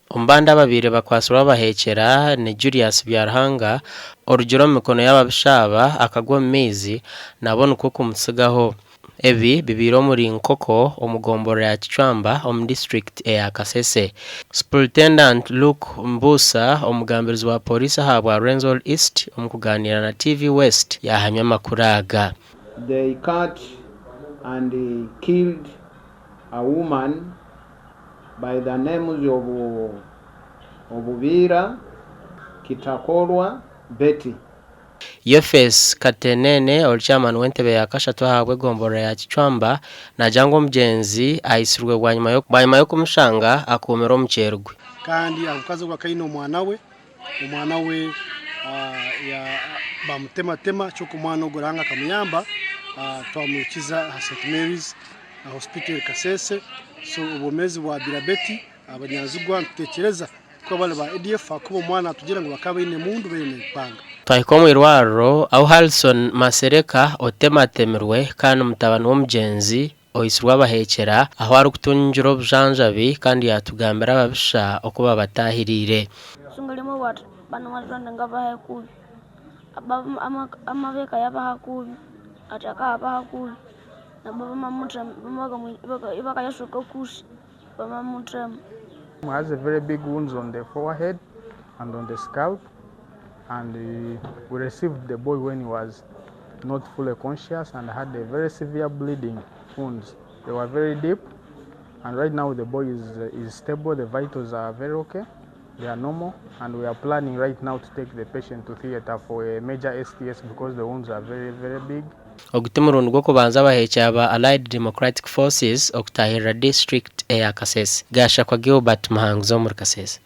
Umbanda babiri bakwasura bahekera ni Julius Byarhanga orugero mikono y'ababishaba akagwa mezi nabona uko kumusigaho ebi bibiro muri nkoko omugomboro ya Kicwamba district ya KASESE. Superintendent Luke Mbusa omugambirizi wa polisi habwa Renzol East omukuganira na TV West yahamya makuraga. They cut and they killed a woman by the names of Obubira Kitakorwa Betty. Yefes Katenene chairman wentebe yakashatu habwe gomboro ya Kicwamba na jango mjenzi aisirwe wanyuma yo kumushanga akomero mcherugwe kandi abukaze kwa kaino umwana we ya bamutema cyo kumwana oguranga kamuyamba twamukiza St Mary's Hospital KASESE. So ubumezi bwa Birabeti abanyazugwa tutekereza ko bale ba ADF akubo mwana tugira ngo bakabe ine mundu bene panga twaikomo irwaro au Halson Masereka otematemerwe kandi omutabani w'omugenzi oisirwa bahekera aho ari kutunjiro bjanjabi kandi yatugambira ababisha okuba batahirire sungalimo wat bana mazanda ngabahekubi amabeka yabahakubi ataka abahakubi nababa mamutra ibaka yashoka kushi baba mamutra. Has a very big wounds on the forehead and on the scalp, and we received the boy when he was not fully conscious and had a very severe bleeding wounds. They were very deep, and right now the boy is stable. The vitals are very okay, they are normal, and we are planning right now to take the patient to theater for a major STS because the wounds are very, very big. Ogutimurundi gwo kubanza bahekya aba Allied Democratic Forces okutahira district ya KASESE gasha kwa Gilbert Mahango zo muri KASESE.